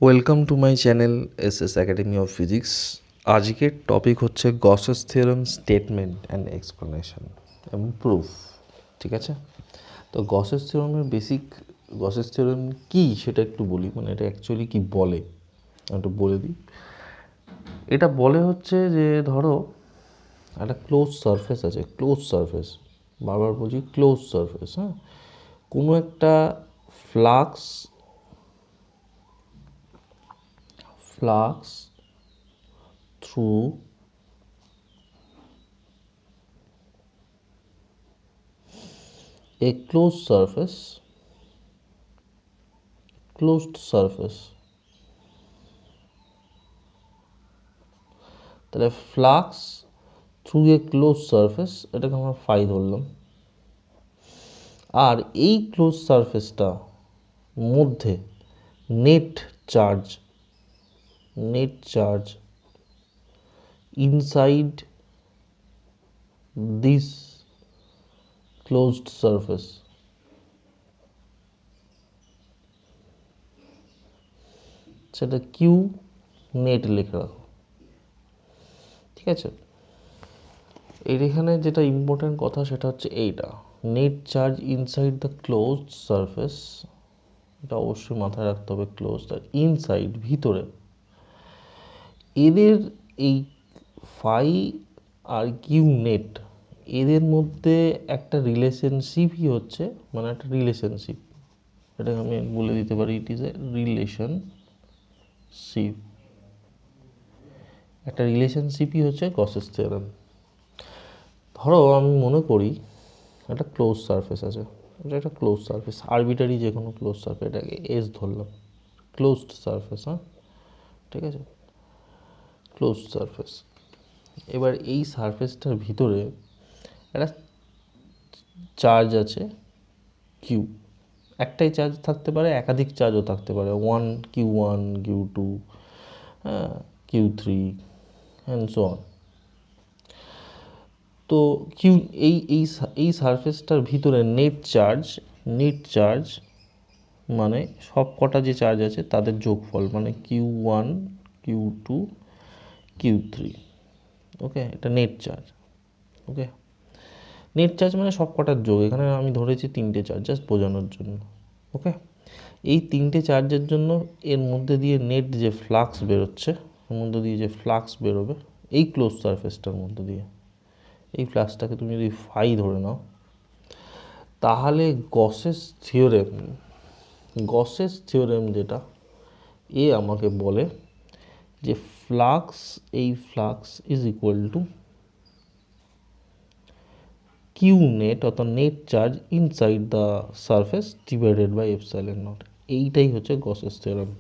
Welcome to my channel S academy of physics. আজকের topic হচ্ছে Gauss's theorem statement and explanation এবং proof. ঠিক আছে, তো গসেস থিওরেমের বেসিক গসেস থিওরেম কী সেটা একটু বলি, মানে এটা অ্যাকচুয়ালি কী বলে একটু বলে দিই। এটা বলে হচ্ছে যে ধরো একটা ক্লোজ সারফেস আছে, ক্লোজ সারফেস, বারবার বলছি ক্লোজ সারফেস। হ্যাঁ, কোনো একটা flux through a closed surface তাহলে flux through a close surface, এটাকে আমরা ফাই ধরলাম। আর এই ক্লোজ সারফেসটা মধ্যে net charge inside this closed surface, সেটা কিউ নেট লিখে রাখো। ঠিক আছে, এখানে যেটা ইম্পর্টেন্ট কথা সেটা হচ্ছে এইটা, net charge inside the closed surface. এটা অবশ্যই মাথায় রাখতে হবে, ক্লোজড আর ইনসাইড ভিতরে। এদের এই ফাই আর কিউ নেট, এদের মধ্যে একটা রিলেশনশিপই হচ্ছে, মানে একটা রিলেশনশিপ, এটাকে আমি বলে দিতে পারি ইট ইজ এ রিলেশনশিপ। একটা রিলেশনশিপই হচ্ছে গসেস থিওরেম। ধরো আমি মনে করি একটা ক্লোজ সারফেস আছে, এটা একটা ক্লোজ সারফেস, আরবিটারি যে কোনো ক্লোজ সারফেস, এটাকে এস ধরলাম, ক্লোজড সারফেস। হ্যাঁ, ঠিক আছে, ক্লোজড সারফেস। এবার এই সারফেসটার ভিতরে একটা চার্জ আছে কিউ। একটাই চার্জ থাকতে পারে, একাধিক চার্জও থাকতে পারে, Q1 Q2 Q3 and so on. তো কিউ এই সারফেসটার ভিতরে নেট চার্জ মানে সব কটা যে চার্জ আছে তাদের যোগফল, মানে Q1 Q2 Q3। ওকে, এটা নেট চার্জ। ওকে, নেট চার্জ মানে সব কটার যোগ। এখানে আমি ধরেছি তিনটে চার্জ জাস্ট বোঝানোর জন্য। ওকে, এই তিনটে চার্জের জন্য এর মধ্যে দিয়ে নেট যে ফ্লাক্স বেরোচ্ছে, এর মধ্যে দিয়ে যে ফ্লাক্স বেরোবে এই ক্লোজ সারফেসটার মধ্যে দিয়ে, এই ফ্লাক্সটাকে তুমি যদি ফাই ধরে নাও, তাহলে গসেস থিওরেম যেটা এ আমাকে বলে যে এই flux is equal to q net, অর্থাৎ net charge inside the surface divided by epsilon naught. এইটাই হচ্ছে Gauss's theorem.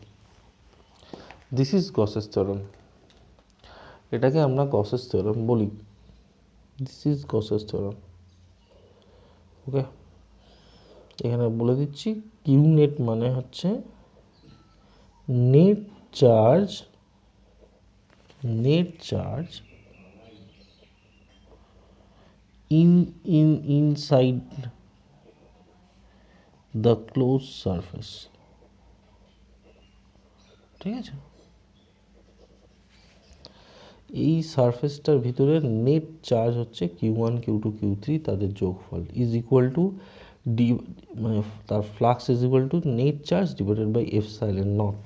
This is Gauss's theorem. এটাকে আমরা গসেস থিওরেম বলি। This is Gauss's theorem. Okay, এখানে বলে দিচ্ছি কিউ নেট মানে হচ্ছে net charge inside the closed surface। ঠিক আছে, এই সারফেসটার ভিতরে নেট চার্জ হচ্ছে Q1 Q2 Q3, তাদের যোগফল ইজ ইকুয়াল টু ডি, মানে তার flux is equal to net charge divided by epsilon naught.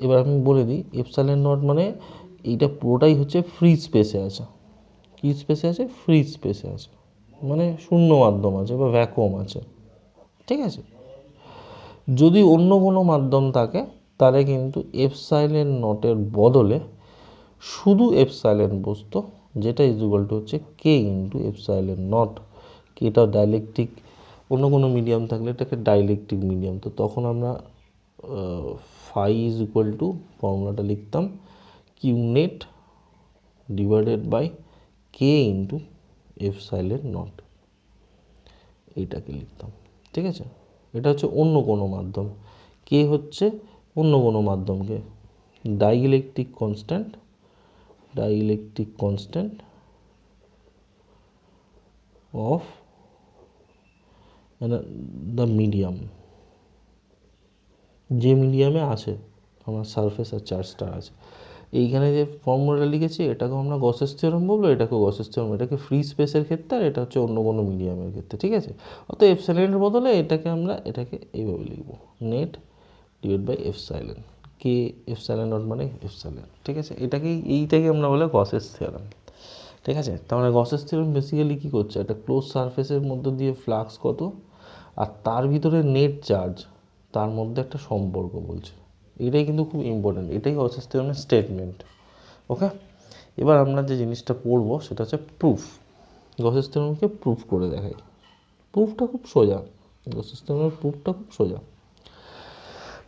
এবার আমি বলে দিই, এপসাইলন নট মানে এইটা পুরোটাই হচ্ছে ফ্রি স্পেসে আছে। কি স্পেসে আছে? ফ্রি স্পেসে আছে, মানে শূন্য মাধ্যম আছে বা ভ্যাকুয়াম আছে। ঠিক আছে, যদি অন্য কোনো মাধ্যম থাকে তাহলে কিন্তু এপসাইলন নটের বদলে শুধু এপসাইলন বসতো, যেটা ইজ ইকুয়াল টু হচ্ছে কে ইন্টু এপসাইলন নট। এটা ডাইলেকট্রিক, অন্য কোনো মিডিয়াম থাকলে এটাকে ডাইলেকট্রিক মিডিয়াম, তো তখন আমরা ফাই ইজ ইকুয়াল টু ফর্মুলাটা লিখতাম Q net divided by K into epsilon naught, এইটাকে লিখতাম। ঠিক আছে, এটা হচ্ছে অন্য কোনো মাধ্যম, কে হচ্ছে অন্য কোনো মাধ্যমকে dielectric constant of the medium, যে মিডিয়ামে আছে আমার সারফেস আর চার্জটা আছে। এইখানে যে ফর্মুলাটা লিখেছি এটাকেও আমরা গসের থিওরেম বলবো, এটাকেও গসের থিওরেম, এটাকে ফ্রি স্পেসের ক্ষেত্রে আর এটা হচ্ছে অন্য কোনো মিডিয়ামের ক্ষেত্রে, ঠিক আছে। অর্থাৎ এপসাইলনের বদলে এটাকে এইভাবে লিখবো, net divide by epsilon, K epsilon naught মানে এপসাইলন, ঠিক আছে। এইটাকে আমরা বলে গসের থিওরেম, ঠিক আছে। তার মানে গসের থিওরেম বেসিক্যালি কী করছে, একটা ক্লোজ সারফেসের মধ্যে দিয়ে ফ্লাক্স কত আর তার ভিতরে নেট চার্জ, তার মধ্যে একটা সম্পর্ক বলছে। এটাই কিন্তু খুব ইম্পর্টেন্ট, এটাই গসের থিওরেমের স্টেটমেন্ট। ওকে, এবার আমরা যে জিনিসটা পড়বো সেটা হচ্ছে প্রুফ। গসের থিওরেমকে প্রুফ করে দেখাই। প্রুফটা খুব সোজা, গসের থিওরেমের প্রুফটা খুব সোজা।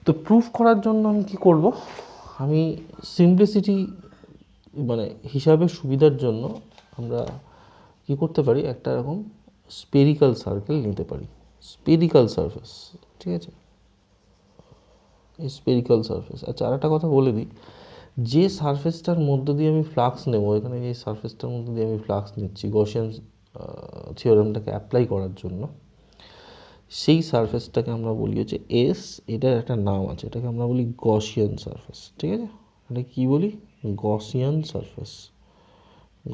তো প্রুফ করার জন্য আমি কি করব, আমি সিম্পলিসিটি মানে হিসাবের সুবিধার জন্য আমরা কি করতে পারি, একটা এরকম স্পেরিক্যাল সার্কেল নিতে পারি, স্পেরিক্যাল সারফেস, ঠিক আছে, এই স্পেরিক্যাল সারফেস। আচ্ছা, আর একটা কথা বলে দিই, যে সারফেসটার মধ্য দিয়ে আমি ফ্লাক্স নেব, এখানে যে সারফেসটার মধ্যে দিয়ে আমি ফ্লাক্স নিচ্ছি গসিয়ান থিওরেমটাকে অ্যাপ্লাই করার জন্য, সেই সারফেসটাকে আমরা বলি হচ্ছে এস, এটার একটা নাম আছে, এটাকে আমরা বলি গসিয়ান সারফেস, ঠিক আছে। এটা কী বলি, গসিয়ান সারফেস,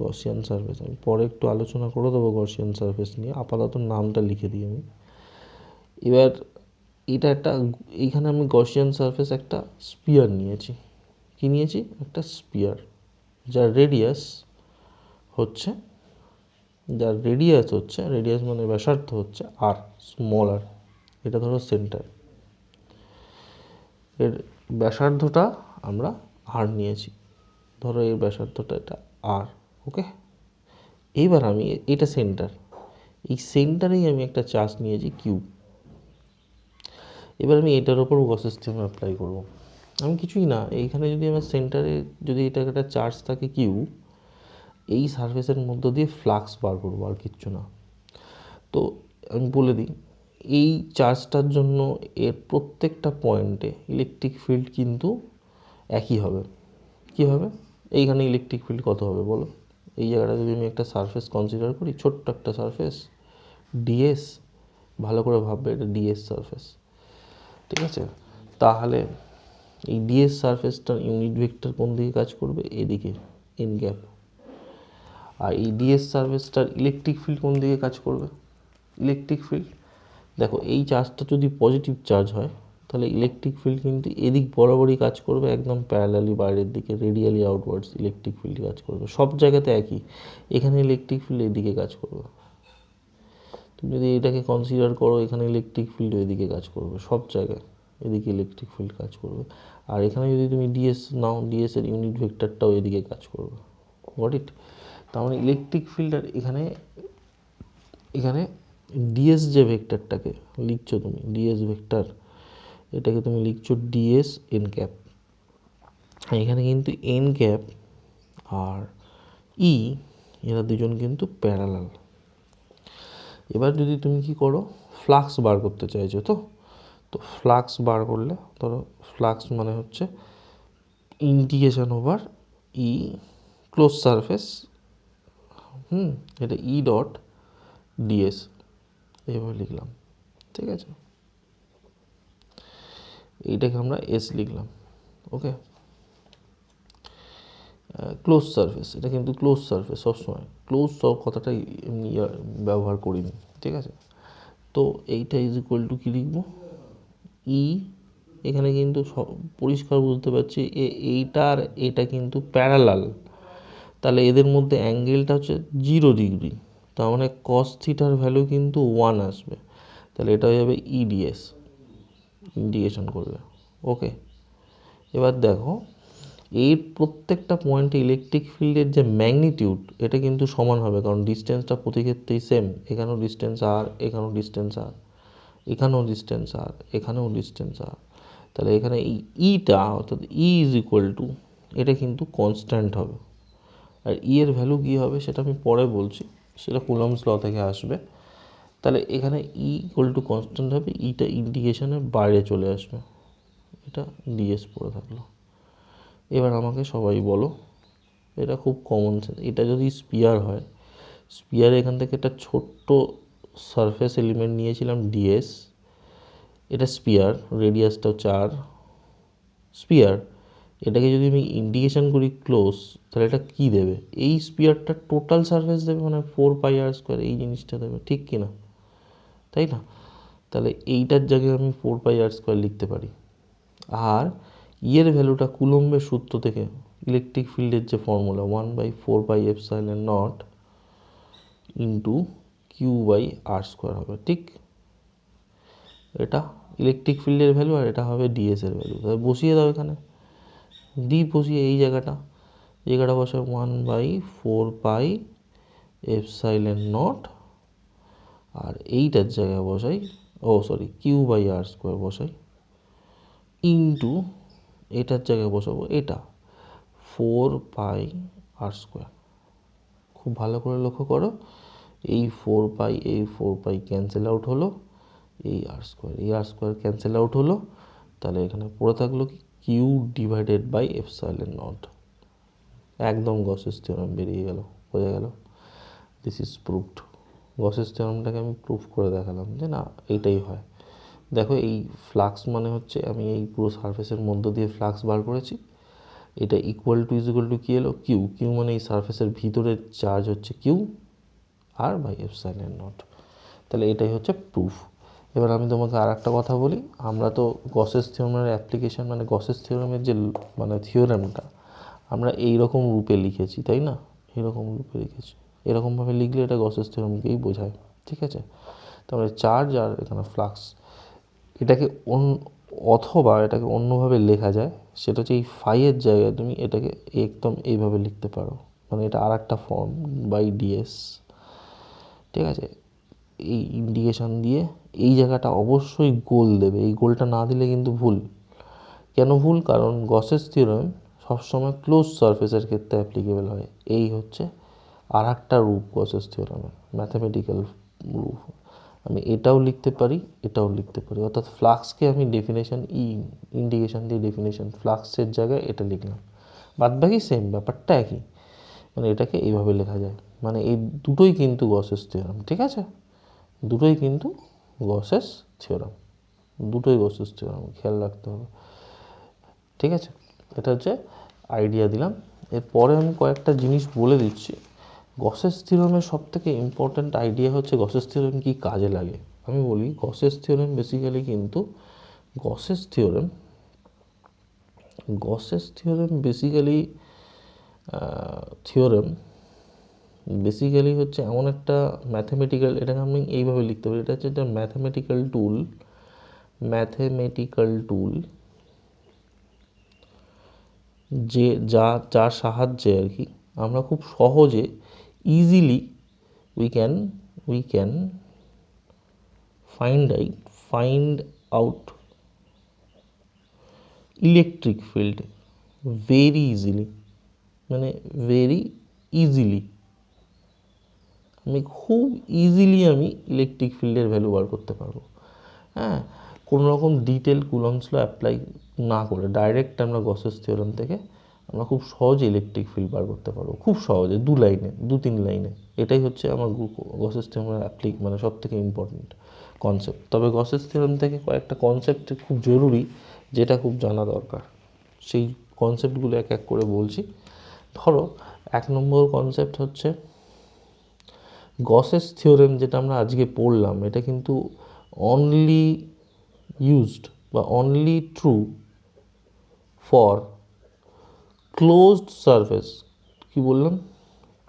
গসিয়ান সারফেস। আমি পরে একটু আলোচনা করে দেবো গসিয়ান সারফেস নিয়ে, আপাতত নামটা লিখে দিই আমি। এবার এটা একটা, এইখানে আমি গসিয়ান সারফেস একটা স্পিয়ার নিয়েছি, কি নিয়েছি, একটা স্পিয়ার, যার রেডিয়াস হচ্ছে, রেডিয়াস মানে ব্যাসার্ধ হচ্ছে আর, স্মল আর, এটা ধরো সেন্টার, এর ব্যাসার্ধটা আমরা আর নিয়েছি, ধরো এর ব্যাসার্ধটা এটা আর, ওকে। এইবার আমি এটা সেন্টার, এই সেন্টারেই আমি একটা চার্জ নিয়েছি কিউ। এবার আমি এটার ওপর গসের থিওরেম অ্যাপ্লাই করব। আমি কিছুই না, এইখানে যদি আমার সেন্টারে যদি এটা একটা চার্জ থাকে কিউ, এই সারফেসের মধ্য দিয়ে ফ্লাক্স বার করবো, আর কিচ্ছু না। তো আমি বলে দিই, এই চার্জটার জন্য এর প্রত্যেকটা পয়েন্টে ইলেকট্রিক ফিল্ড কিন্তু একই হবে। কী হবে, এইখানে ইলেকট্রিক ফিল্ড কত হবে বলো, এই জায়গাটা যদি আমি একটা সারফেস কনসিডার করি, ছোট্ট একটা সারফেস ডিএস, ভালো করে ভাববে এটা ডিএস সারফেস, ঠিক আছে। তাহলে এই ডিএস সারফেসটার ইউনিট ভেক্টর কোন দিকে কাজ করবে, এদিকে, এন গ্যাপ। আর এই ডিএস সারফেসটার ইলেকট্রিক ফিল্ড কোন দিকে কাজ করবে, ইলেকট্রিক ফিল্ড, দেখো এই চার্জটা যদি পজিটিভ চার্জ হয় তাহলে ইলেকট্রিক ফিল্ড কিন্তু এদিক বরাবরই কাজ করবে, একদম প্যারালালি বাইরের দিকে, রেডিয়ালি আউটওয়ার্ডস ইলেকট্রিক ফিল্ড কাজ করবে, সব জায়গাতে একই। এখানে ইলেকট্রিক ফিল্ড এদিকে কাজ করবে, তুমি যদি এটাকে কনসিডার করো, এখানে ইলেকট্রিক ফিল্ড এদিকে কাজ করবে, সব জায়গায় এদিকে ইলেকট্রিক ফিল্ড কাজ করবে। আর এখানে যদি তুমি ডিএস নাও, ডিএস এর ইউনিট ভেক্টরটাও এদিকে কাজ করবে, গট ইট। তার মানে ইলেকট্রিক ফিল্ড আর এখানে ডিএস যে ভেক্টরটাকে লিখছো তুমি, ডিএস ভেক্টর, এটাকে তুমি লিখছো ডিএস এন ক্যাপ। এখানে কিন্তু এন ক্যাপ আর ই, এরা দুজন কিন্তু প্যারালাল। এবার যদি তুমি কি করো, ফ্লাক্স বার করতে চাইছো, তো ফ্লাক্স বার করলে ধরো ফ্লাক্স মানে হচ্ছে ইন্টিগ্রেশন ওভার ই ক্লোজ সারফেস, এটা ই ডট ডিএস, এইভাবে লিখলাম, ঠিক আছে। এইটাকে আমরা এস লিখলাম, ওকে। ক্লোজ সারফেস, এটা কিন্তু ক্লোজ সারফেস, সবসময় ক্লোজ সব কথাটাই এমনি ব্যবহার করিনি, ঠিক আছে। তো এইটা ইজ ইকুয়াল টু কী লিখবো, ই, এখানে কিন্তু সব পরিষ্কার বুঝতে পারছি এইটা আর এটা কিন্তু প্যারালাল, তাহলে এদের মধ্যে অ্যাঙ্গেলটা হচ্ছে 0 ডিগ্রি, তার মানে কস থিটার ভ্যালু কিন্তু 1 আসবে, তাহলে এটা হয়ে যাবে ইডিএস, ইন্ডিকেশন করবে, ওকে। এবার দেখো এর প্রত্যেকটা পয়েন্টে ইলেকট্রিক ফিল্ডের যে ম্যাগনিটিউড, এটা কিন্তু সমান হবে, কারণ ডিস্টেন্সটা প্রতি ক্ষেত্রেই সেম, এখানেও ডিস্টেন্স আর, এখানেও ডিস্টেন্স আর, এখানেও ডিস্টেন্স আর, এখানেও ডিস্টেন্স আর, তাহলে এখানে এই ইটা অর্থাৎ ই ইজ ইকুয়াল টু, এটা কিন্তু কনস্ট্যান্ট হবে। আর ই এর ভ্যালু কী হবে সেটা আমি পরে বলছি, সেটা কুলম্বস ল থেকে আসবে। তাহলে এখানে ই ইকুয়াল টু কনস্ট্যান্ট হবে, ইটা ইন্ডিকেশনের বাইরে চলে আসবে, এটা ডিএস পড়ে থাকলো। এবার আমাকে সবাই বলো, এটা খুব কমন সেন্স, এটা যদি স্পিয়ার হয়, স্পিয়ারে এখান থেকে একটা ছোট্ট সারফেস এলিমেন্ট নিয়েছিলাম ডিএস, এটা স্পিয়ার, রেডিয়াসটা 4, স্পিয়ার, এটাকে যদি আমি ইন্ডিকেশন করি ক্লোজ, তাহলে এটা কী দেবে? এই স্পিয়ারটা টোটাল সারফেস দেবে, মানে 4πr² এই জিনিসটা দেবে, ঠিক কি না? তাই না? তাহলে এইটার জায়গায় আমি 4πr² লিখতে পারি। আর ইয়ের ভ্যালুটা কুলম্বের সূত্র থেকে, ইলেকট্রিক ফিল্ডের যে ফর্মুলা 1/4πε0 ইন্টু Q/r² হবে, ঠিক? এটা ইলেকট্রিক ফিল্ডের ভ্যালু আর এটা হবে ডিএস এর ভ্যালু। তাহলে বসিয়ে দাও এখানে, বসিয়ে এই জায়গাটা বসে 1/4πε0, আর এইটার জায়গায় বসাই, Q/r² বসাই, ইন্টু এটার জায়গায় বসাবো এটা 4πr²। খুব ভালো করে লক্ষ্য করো, এই 4π এই 4π ক্যান্সেল আউট হলো, এই r² ক্যান্সেল আউট হলো, তাহলে এখানে পড়ে থাকলো কি Q/ε0। একদম গসেস থিওরেম বেরিয়ে গেল, বোঝা গেল? This is proved. গসেস থিওরেমটাকে আমি প্রুফ করে দেখালাম যে না এইটাই হয়। দেখো এই ফ্লাক্স মানে হচ্ছে, আমি এই পুরো সারফেসের মধ্য দিয়ে ফ্লাক্স বার করেছি, এটা ইকুয়াল টু কী এলো? কিউ মানে এই সারফেসের ভিতরের চার্জ হচ্ছে Q/ε0। তাহলে এটাই হচ্ছে প্রুফ। এবার আমি তোমাকে আর একটা কথা বলি, আমরা তো গসেস থিওরেমের অ্যাপ্লিকেশন, মানে গসেস থিওরেমের যে মানে থিওরেমটা আমরা এইরকম রূপে লিখেছি, তাই না? এইরকম রূপে লিখেছি, এরকমভাবে লিখলে এটা গসেস থিওরেমকেই বোঝায়, ঠিক আছে? তারপরে চার্জ আর এখানে ফ্লাক্স, এটাকে অথবা এটাকে অন্যভাবে লেখা যায়, সেটা হচ্ছে এই ফাইয়ের জায়গায় তুমি এটাকে একদম এইভাবে লিখতে পারো, মানে এটা আর একটা ফর্ম বাই ডিএস, ঠিক আছে? এই ইন্ডিকেশান দিয়ে এই জায়গাটা অবশ্যই গোল দেবে, এই গোলটা না দিলে কিন্তু ভুল। কেন ভুল? কারণ গসেস থিওরেম সবসময় ক্লোজ সারফেসের ক্ষেত্রে অ্যাপ্লিকেবল হয়। এই হচ্ছে আর একটা রূপ গসেস থিওরেমের, ম্যাথামেটিক্যাল রূপ। আমি এটাও লিখতে পারি, এটাও লিখতে পারি, অর্থাৎ ফ্লাক্সকে আমি ডেফিনেশন ইন্ডিকেশন দিয়ে ডেফিনেশন, ফ্লাক্সের জায়গায় এটা লিখলাম, বাদবাকি সেম, ব্যাপারটা একই। মানে এটাকে এইভাবে লেখা যায়, মানে এই দুটোই কিন্তু গসেস থিওরেম, ঠিক আছে? দুটোই কিন্তু গসেস থিওরেম, দুটোই গসেস থিওরেম, খেয়াল রাখতে হবে, ঠিক আছে? এটা হচ্ছে আইডিয়া দিলাম। এরপরে আমি কয়েকটা জিনিস বলে দিচ্ছি। গসেস থিওরেমের সবথেকে ইম্পর্ট্যান্ট আইডিয়া হচ্ছে গসেস থিওরেম কী কাজে লাগে। আমি বলি গসেস থিওরেম বেসিক্যালি কিন্তু বেসিক্যালি হচ্ছে এমন একটা ম্যাথামেটিক্যাল, এটাকে আমি এইভাবে লিখতে পারি, এটা হচ্ছে একটা ম্যাথামেটিক্যাল টুল যে যার সাহায্যে আর কি আমরা খুব সহজে easily we can find out electric field very easily, মানে ভেরি ইজিলি খুব ইজিলি আমি ইলেকট্রিক ফিল্ডের ভ্যালু বার করতে পারবো। হ্যাঁ, কোনো রকম ডিটেল কুলম্বস ল অ্যাপ্লাই না করে ডাইরেক্ট আমরা গসেস থিওরেম থেকে আমরা খুব সহজে ইলেকট্রিক ফিল্ড বার করতে পারবো, খুব সহজে, 2-3 লাইনে। এটাই হচ্ছে আমার গসেস থিওরেমের মানে সব থেকে ইম্পর্টেন্ট কনসেপ্ট। তবে গসেস থিওরেম থেকে কয়েকটা কনসেপ্ট খুব জরুরি, যেটা খুব জানা দরকার। সেই কনসেপ্টগুলো এক এক করে বলছি। ধরো 1 নম্বর কনসেপ্ট হচ্ছে গসেস থিওরেম, যেটা আমরা আজকে পড়লাম, এটা কিন্তু অনলি ইউজড বা only true for closed surface. কি বললাম?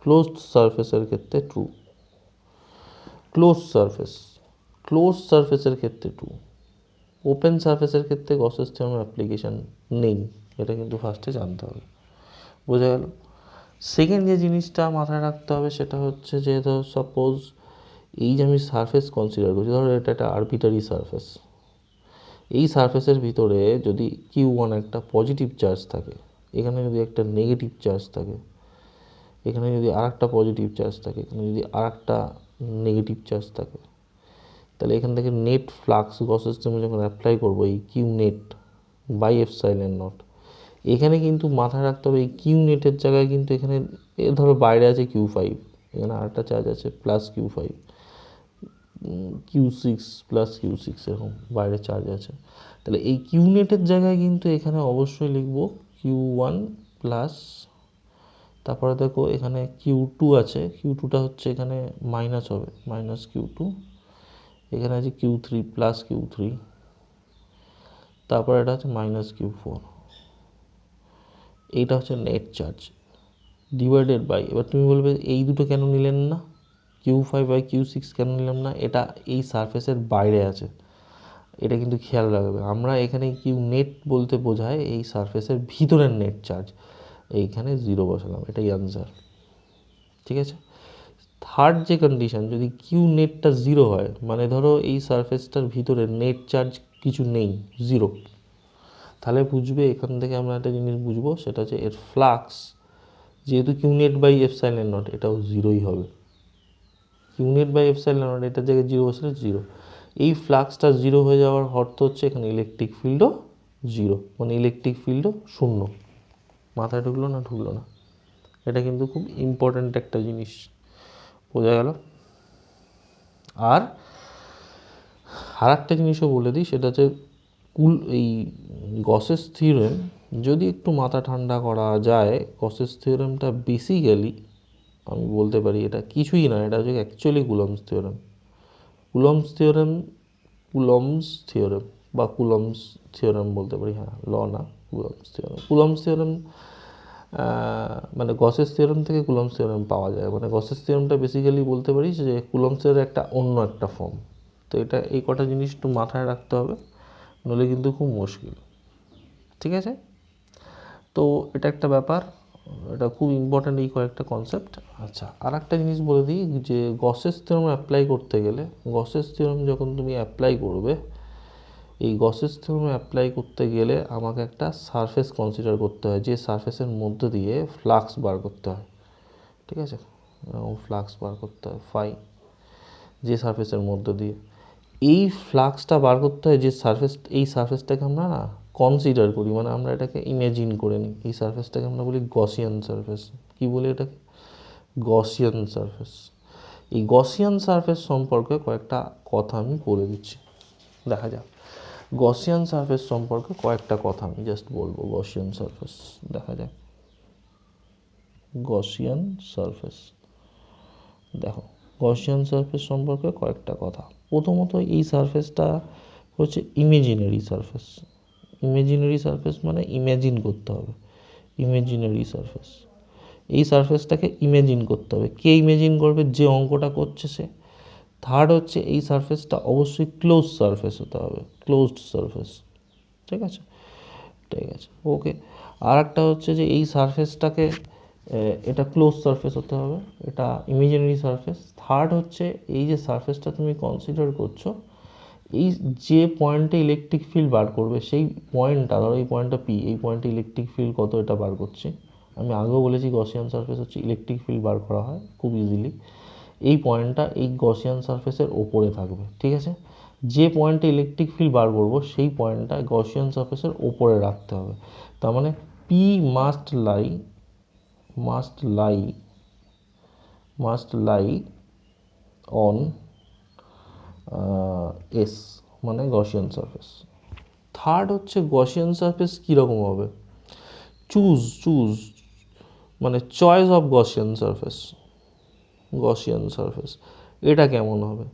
ক্লোজড সারফেসের ক্ষেত্রে ট্রু, ক্লোজ সারফেসের ক্ষেত্রে ট্রু। ওপেন সারফেসের ক্ষেত্রে গসেস থিওরেমের অ্যাপ্লিকেশন নেই, এটা কিন্তু ফার্স্টে জানতে হবে, বোঝা গেল? সেকেন্ড যে জিনিসটা মাথায় রাখতে হবে সেটা হচ্ছে যে ধর সাপোজ এই যে আমি সারফেস কনসিডার করছি, ধরো এটা একটা আরবিটারি সারফেস, এই সারফেসের ভিতরে যদি Q1 একটা পজিটিভ চার্জ থাকে, এখানে যদি একটা নেগেটিভ চার্জ থাকে, এখানে যদি আর একটা পজিটিভ চার্জ থাকে, এখানে যদি আর একটা নেগেটিভ চার্জ থাকে, তাহলে এখান থেকে নেট ফ্লাক্স গসেস থিওরেম যখন অ্যাপ্লাই করবো, এই Q net/ε0, এখানে কিন্তু মাথায় রাখতে হবে এই কিউ নেটের জায়গায় কিন্তু এখানে ধরো বাইরে আছে Q5, এখানে আরেকটা চার্জ আছে +Q5, Q6 প্লাস Q6 এরকম বাইরে চার্জ আছে। তাহলে এই কিউ নেটের জায়গায় কিন্তু এখানে অবশ্যই লিখবো Q1 প্লাস, তারপরে দেখো এখানে Q2 আছে, Q2টা হচ্ছে এখানে মাইনাস হবে, মাইনাস Q2, এখানে আছে Q3 প্লাস Q3, তারপর এটা হচ্ছে মাইনাস Q4, এইটা হচ্ছে নেট চার্জ ডিভাইডেড বাই, এবার তুমি বলবে এই দুটো কেন নিলেন না, Q5 বাই Q6 কেন নিলাম না, এটা এই সারফেসের বাইরে আছে, এটা কিন্তু খেয়াল রাখবে। আমরা এখানে কিউ নেট বলতে বোঝায় এই সারফেসের ভিতরের নেট চার্জ, এইখানে 0 বসালাম, এটাই আনসার। ঠিক আছে, থার্ড যে কন্ডিশন, যদি কিউ নেটটা 0 হয়, মানে ধরো এই সারফেসটার ভিতরে নেট চার্জ কিছু নেই, 0, তাহলে বুঝবে এখান থেকে আমরা একটা জিনিস বুঝবো, সেটা হচ্ছে এর ফ্লাক্স, যেহেতু Q net by epsilon naught, এটাও 0ই হবে। Q net by epsilon naught, এটার জায়গায় 0 বসলে 0। এই ফ্লাক্সটা 0 হয়ে যাওয়ার অর্থ হচ্ছে এখানে ইলেকট্রিক ফিল্ডও 0, মানে ইলেকট্রিক ফিল্ডও 0। মাথায় ঢুকলো না? ঢুকলো না? এটা কিন্তু খুব ইম্পর্ট্যান্ট একটা জিনিস, বোঝা গেল? আর একটা জিনিসও বলে দিই, সেটা হচ্ছে এই গসেস থিওরেম যদি একটু মাথা ঠান্ডা করা যায়, গসেস থিওরেমটা বেসিক্যালি আমি বলতে পারি এটা কিছুই না, এটা হচ্ছে actually Coulomb's theorem. Coulomb's theorem, Coulomb's theorem বা কুলম্বস থিওরেম বলতে পারি, হ্যাঁ, ল না, কুলম্বস থিওরেম। কুলম্বস থিওরেম মানে গসেস থিওরেম থেকে কুলম্বস থিওরেম পাওয়া যায়, মানে গসেস থিওরেমটা বেসিক্যালি বলতে পারি যে কুলম্বস থিওরেমের একটা অন্য একটা ফর্ম। তো এটা এই কটা জিনিস একটু মাথায় রাখতে হবে, নইলে কিন্তু খুব মুশকিল। ঠিক আছে, তো এটা একটা ব্যাপার, এটা খুব ইম্পর্ট্যান্ট এই কয়েকটা কনসেপ্ট। আচ্ছা, আর একটা জিনিস বলে দিই, যে গসেস থিওরেম অ্যাপ্লাই করতে গেলে, গসেস থিওরেম যখন তুমি অ্যাপ্লাই করবে, এই গসেস থিওরেম অ্যাপ্লাই করতে গেলে আমাকে একটা সারফেস কনসিডার করতে হয়, যে সারফেসের মধ্যে দিয়ে ফ্লাক্স বার করতে হয়। ঠিক আছে, ফ্লাক্স বার করতে হয় ফাই, যে সারফেসের মধ্যে দিয়ে এই ফ্লাক্সটা বার করতে হয়, যে সারফেস, এই সারফেসটাকে আমরা না কনসিডার করি, মানে আমরা এটাকে ইমেজিন করে নিই, এই সারফেসটাকে আমরা বলি গসিয়ান সারফেস। কি বলি এটাকে? Gaussian surface. এই গসিয়ান সারফেস সম্পর্কে কয়েকটা কথা আমি বলে দিচ্ছি, দেখা যাক। গসিয়ান সারফেস সম্পর্কে কয়েকটা কথা আমি জাস্ট বলবো। গসিয়ান সারফেস, দেখা যাক। গসিয়ান সারফেস, দেখো গসিয়ান সারফেস সম্পর্কে কয়েকটা কথা। প্রথমত এই সারফেসটা হচ্ছে ইমেজিনারি সারফেস। ইমেজিনারি সারফেস মানে ইমেজিন করতে হবে, ইমেজিনারি সারফেস। এই সারফেসটাকে ইমেজিন করতে হবে। কে ইমেজিন করবে? যে অঙ্কটা করছে সে। থার্ড হচ্ছে এই সারফেসটা অবশ্যই ক্লোজ সারফেস হতে হবে, ক্লোজড সারফেস। ঠিক আছে, ঠিক আছে, ওকে। আর একটা হচ্ছে যে এই সারফেসটাকে, এটা ক্লোজ সারফেস হতে হবে, এটা ইমেজিনারি সারফেস। থার্ড হচ্ছে এই যে সারফেসটা তুমি কনসিডার করছো, এই যে পয়েন্টে ইলেকট্রিক ফিল্ড বার করবে, সেই পয়েন্টটা, ধরো এই পয়েন্টটা পি, এই পয়েন্টে ইলেকট্রিক ফিল্ড কত এটা বার করছে। আমি আগেও বলেছি গসিয়ান সারফেস হচ্ছে ইলেকট্রিক ফিল্ড বার করা হয় খুব ইজিলি। এই পয়েন্টটা এই গসিয়ান সারফেসের ওপরে থাকবে। ঠিক আছে, যে পয়েন্টে ইলেকট্রিক ফিল্ড বার করবো সেই পয়েন্টটা গসিয়ান সারফেসের ওপরে রাখতে হবে। তার মানে P must lie on S, মানে গসিয়ান সারফেস। থার্ড হচ্ছে গসিয়ান সারফেস কীরকম হবে, চুজ মানে চয়েস অফ গসিয়ান সারফেস, এটা কেমন হবে?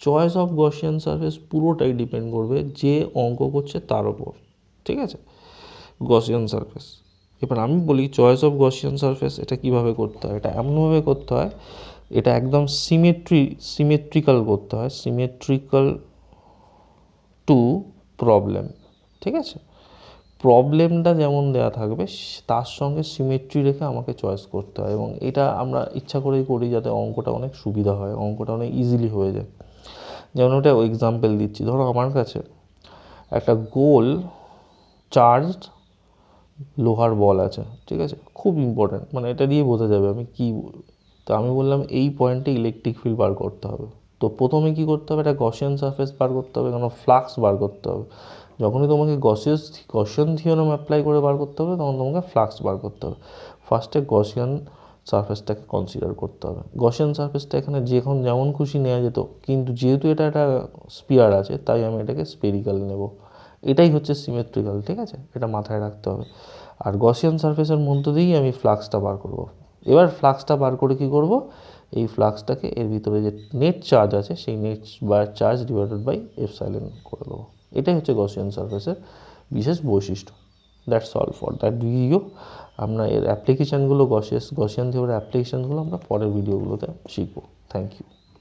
চয়েস অফ গসিয়ান সারফেস পুরোটাই ডিপেন্ড করবে যে অঙ্ক করছে তার ওপর। ঠিক আছে, গসিয়ান সারফেস। এবার আমি বলি চয়েস অফ গসিয়ান সারফেস এটা কিভাবে করতে হয়। এটা এমনভাবে করতে হয়, এটা একদম সিমেট্রিক্যাল করতে হয়, সিমেট্রিক্যাল টু প্রবলেম। ঠিক আছে, প্রবলেমটা যেমন দেওয়া থাকবে তার সঙ্গে সিমেট্রি রেখে আমাকে চয়েস করতে হয়, এবং এটা আমরা ইচ্ছা করেই করি যাতে অঙ্কটা অনেক সুবিধা হয়, অঙ্কটা অনেক ইজিলি হয়ে যায়। যেমন ওটা এক্সাম্পল দিচ্ছি, ধরো আমার কাছে একটা গোল চার্জড লোহার বল আছে। ঠিক আছে, খুব ইম্পর্ট্যান্ট, মানে এটা দিয়ে বোঝা যাবে আমি কি। তো আমি বললাম এই পয়েন্টে ইলেকট্রিক ফিল্ড বার করতে হবে। তো প্রথমে কি করতে হবে? একটা গসিয়ান সারফেস বার করতে হবে, কারণ ফ্লাক্স বার করতে হবে। যখনই তোমাকে গসিয়ান থিওরেম অ্যাপ্লাই করে বার করতে হবে, তখন তোমাকে ফ্লাক্স বার করতে হবে। ফার্স্টে গসিয়ান সারফেসটাকে কনসিডার করতে হবে। গসিয়ান সারফেসটা এখানে যেমন খুশি নেওয়া যেত, কিন্তু যেহেতু এটা একটা স্পিয়ার আছে তাই আমি এটাকে স্পেরিক্যাল নেব। এটাই হচ্ছে সিমেট্রিক্যাল, ঠিক আছে, এটা মাথায় রাখতে হবে। আর গসিয়ান সারফেসের মধ্য দিয়েই আমি ফ্লাক্সটা বার করব। এবার ফ্লাক্সটা বার করে কি করব, এই ফ্লাক্সটাকে এর ভিতরে যে নেট চার্জ আছে সেই net charge divided by epsilon করে দেবো। এটাই হচ্ছে গসিয়ান সারফেসের বিশেষ বৈশিষ্ট্য। That's all for that video. আমরা এর অ্যাপ্লিকেশানগুলো গসিয়ান থিওরির অ্যাপ্লিকেশানগুলো আমরা পরের ভিডিওগুলোতে শিখব। Thank you.